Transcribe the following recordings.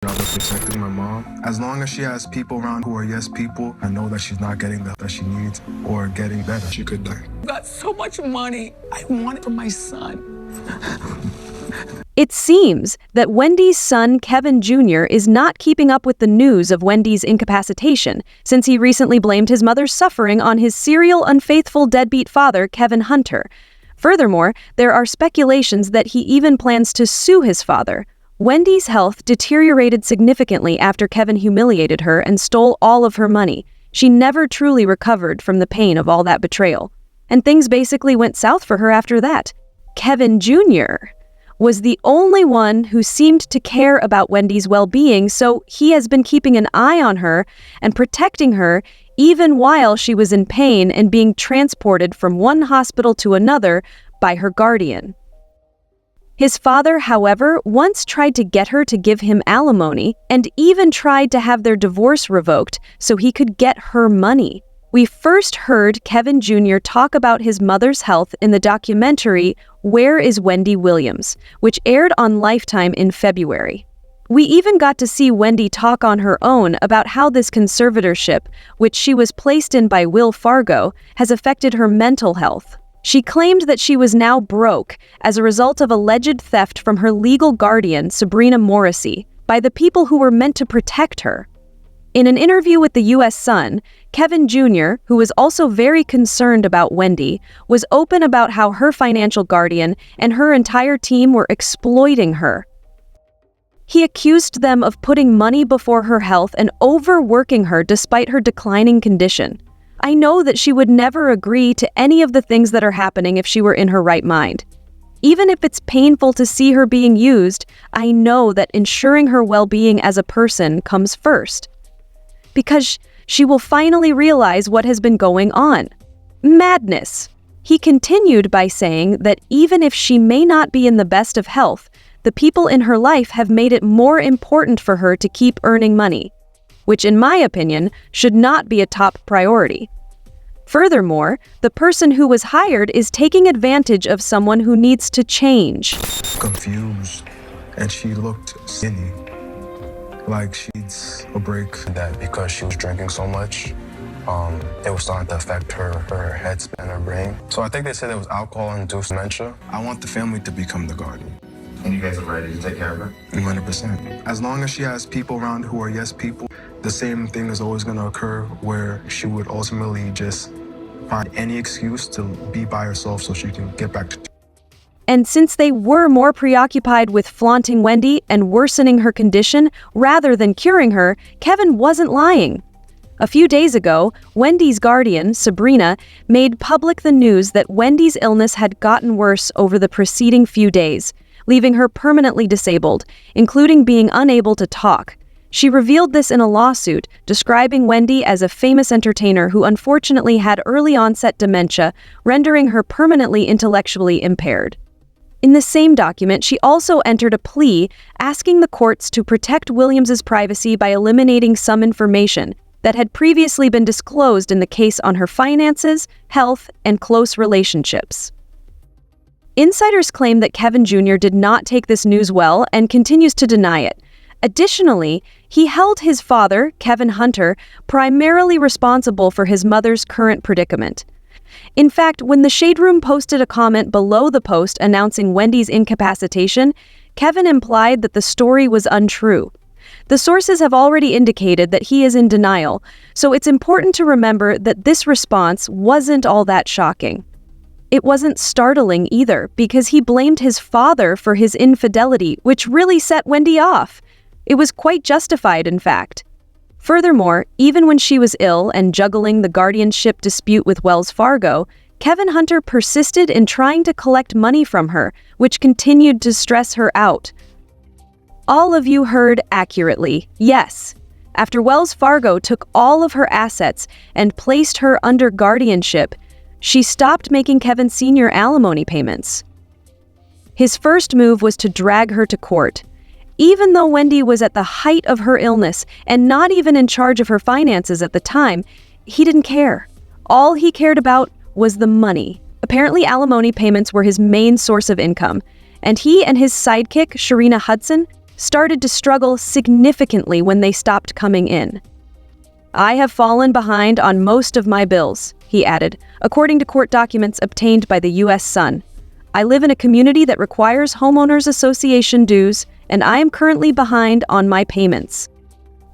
job of protecting my mom. As long as she has people around who are yes people, I know that she's not getting the that she needs or getting better. She could die. I've got so much money. I want it for my son. It seems that Wendy's son, Kevin Jr., is not keeping up with the news of Wendy's incapacitation, since he recently blamed his mother's suffering on his serial unfaithful deadbeat father, Kevin Hunter. Furthermore, there are speculations that he even plans to sue his father. Wendy's health deteriorated significantly after Kevin humiliated her and stole all of her money. She never truly recovered from the pain of all that betrayal. And things basically went south for her after that. Kevin Jr. was the only one who seemed to care about Wendy's well-being, so he has been keeping an eye on her and protecting her even while she was in pain and being transported from one hospital to another by her guardian. His father, however, once tried to get her to give him alimony and even tried to have their divorce revoked so he could get her money. We first heard Kevin Jr. talk about his mother's health in the documentary Where is Wendy Williams, which aired on Lifetime in February. We even got to see Wendy talk on her own about how this conservatorship, which she was placed in by Will Fargo, has affected her mental health. She claimed that she was now broke as a result of alleged theft from her legal guardian, Sabrina Morrissey, by the people who were meant to protect her. In an interview with the U.S. Sun, Kevin Jr., who was also very concerned about Wendy, was open about how her financial guardian and her entire team were exploiting her. He accused them of putting money before her health and overworking her despite her declining condition. I know that she would never agree to any of the things that are happening if she were in her right mind. Even if it's painful to see her being used, I know that ensuring her well-being as a person comes first. Because she will finally realize what has been going on. Madness. He continued by saying that even if she may not be in the best of health, the people in her life have made it more important for her to keep earning money, which in my opinion should not be a top priority. Furthermore, the person who was hired is taking advantage of someone who needs to change. Confused, and she looked skinny, like she needs a break. That because she was drinking so much, it was starting to affect her headspan, her brain. So I think they said it was alcohol-induced dementia. I want the family to become the guardian. And you guys are ready to take care of her? 100%. As long as she has people around who are yes people, the same thing is always going to occur where she would ultimately just find any excuse to be by herself so she can get back to. And since they were more preoccupied with flaunting Wendy and worsening her condition rather than curing her, Kevin wasn't lying. A few days ago, Wendy's guardian, Sabrina, made public the news that Wendy's illness had gotten worse over the preceding few days, leaving her permanently disabled, including being unable to talk. She revealed this in a lawsuit, describing Wendy as a famous entertainer who unfortunately had early-onset dementia, rendering her permanently intellectually impaired. In the same document, she also entered a plea asking the courts to protect Williams's privacy by eliminating some information that had previously been disclosed in the case on her finances, health, and close relationships. Insiders claim that Kevin Jr. did not take this news well and continues to deny it. Additionally, he held his father, Kevin Hunter, primarily responsible for his mother's current predicament. In fact, when the Shade Room posted a comment below the post announcing Wendy's incapacitation, Kevin implied that the story was untrue. The sources have already indicated that he is in denial, so it's important to remember that this response wasn't all that shocking. It wasn't startling either, because he blamed his father for his infidelity, which really set Wendy off. It was quite justified, in fact. Furthermore, even when she was ill and juggling the guardianship dispute with Wells Fargo, Kevin Hunter persisted in trying to collect money from her, which continued to stress her out. All of you heard accurately, yes. After Wells Fargo took all of her assets and placed her under guardianship, she stopped making Kevin Sr. alimony payments. His first move was to drag her to court. Even though Wendy was at the height of her illness and not even in charge of her finances at the time, he didn't care. All he cared about was the money. Apparently, alimony payments were his main source of income, and he and his sidekick, Sharina Hudson, started to struggle significantly when they stopped coming in. "I have fallen behind on most of my bills," he added, according to court documents obtained by the U.S. Sun. "I live in a community that requires homeowners association dues, and I am currently behind on my payments."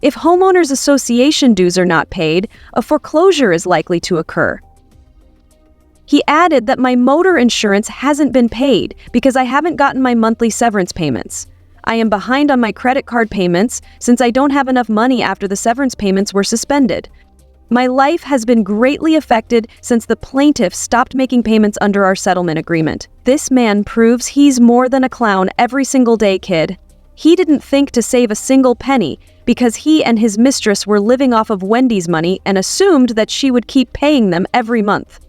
If homeowners association dues are not paid, a foreclosure is likely to occur. He added that my motor insurance hasn't been paid because I haven't gotten my monthly severance payments. I am behind on my credit card payments since I don't have enough money after the severance payments were suspended. My life has been greatly affected since the plaintiff stopped making payments under our settlement agreement. This man proves he's more than a clown every single day, kid. He didn't think to save a single penny because he and his mistress were living off of Wendy's money and assumed that she would keep paying them every month.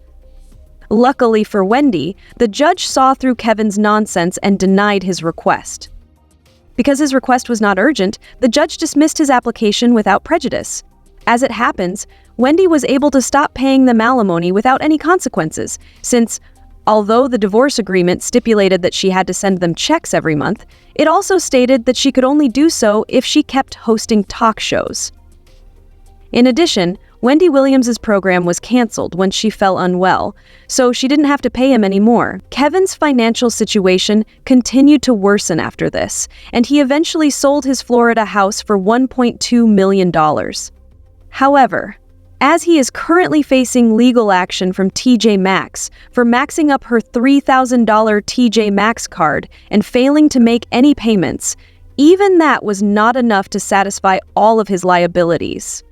Luckily for Wendy, the judge saw through Kevin's nonsense and denied his request. Because his request was not urgent, the judge dismissed his application without prejudice. As it happens, Wendy was able to stop paying them alimony without any consequences, since, although the divorce agreement stipulated that she had to send them checks every month, it also stated that she could only do so if she kept hosting talk shows. In addition, Wendy Williams' program was canceled when she fell unwell, so she didn't have to pay him anymore. Kevin's financial situation continued to worsen after this, and he eventually sold his Florida house for $1.2 million. However, as he is currently facing legal action from TJ Maxx for maxing up her $3,000 TJ Maxx card and failing to make any payments, even that was not enough to satisfy all of his liabilities.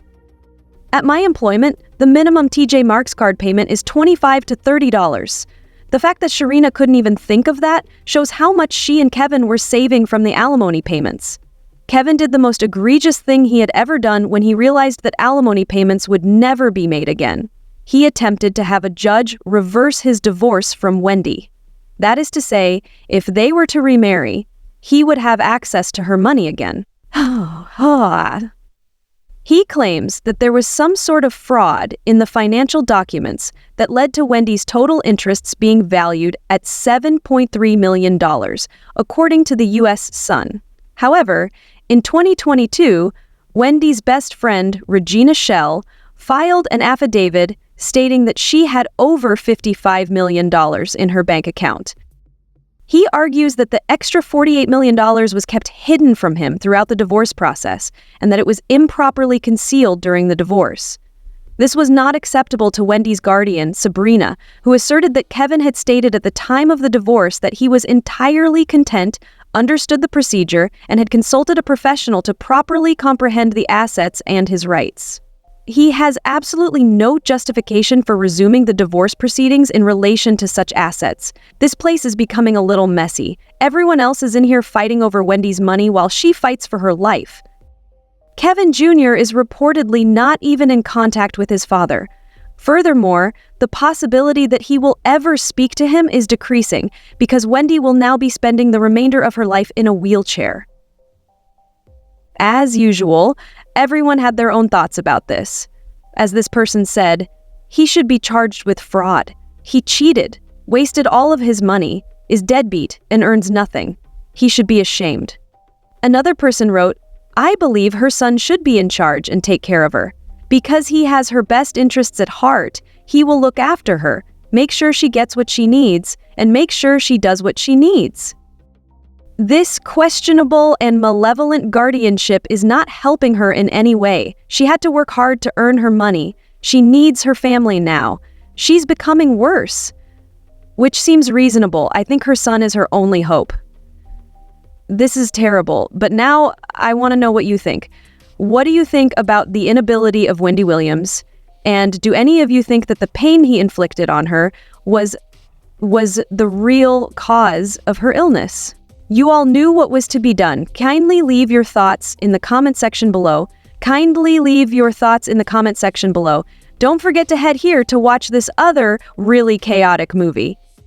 At my employment, the minimum TJ Maxx card payment is $25 to $30. The fact that Sharina couldn't even think of that shows how much she and Kevin were saving from the alimony payments. Kevin did the most egregious thing he had ever done when he realized that alimony payments would never be made again. He attempted to have a judge reverse his divorce from Wendy. That is to say, if they were to remarry, he would have access to her money again. He claims that there was some sort of fraud in the financial documents that led to Wendy's total interests being valued at $7.3 million, according to the U.S. Sun. However, in 2022, Wendy's best friend, Regina Schell, filed an affidavit stating that she had over $55 million in her bank account. He argues that the extra $48 million was kept hidden from him throughout the divorce process and that it was improperly concealed during the divorce. This was not acceptable to Wendy's guardian, Sabrina, who asserted that Kevin had stated at the time of the divorce that he was entirely content, understood the procedure, and had consulted a professional to properly comprehend the assets and his rights. He has absolutely no justification for resuming the divorce proceedings in relation to such assets. This place is becoming a little messy. Everyone else is in here fighting over Wendy's money while she fights for her life. Kevin Jr. is reportedly not even in contact with his father. Furthermore, the possibility that he will ever speak to him is decreasing because Wendy will now be spending the remainder of her life in a wheelchair. As usual, everyone had their own thoughts about this. As this person said, he should be charged with fraud. He cheated, wasted all of his money, is deadbeat, and earns nothing. He should be ashamed. Another person wrote, I believe her son should be in charge and take care of her. Because he has her best interests at heart, he will look after her, make sure she gets what she needs, and make sure she does what she needs. This questionable and malevolent guardianship is not helping her in any way. She had to work hard to earn her money. She needs her family now. She's becoming worse. Which seems reasonable. I think her son is her only hope. This is terrible, but now I want to know what you think. What do you think about the inability of Wendy Williams? And do any of you think that the pain he inflicted on her was the real cause of her illness? You all knew what was to be done. Kindly leave your thoughts in the comment section below. Don't forget to head here to watch this other really chaotic movie.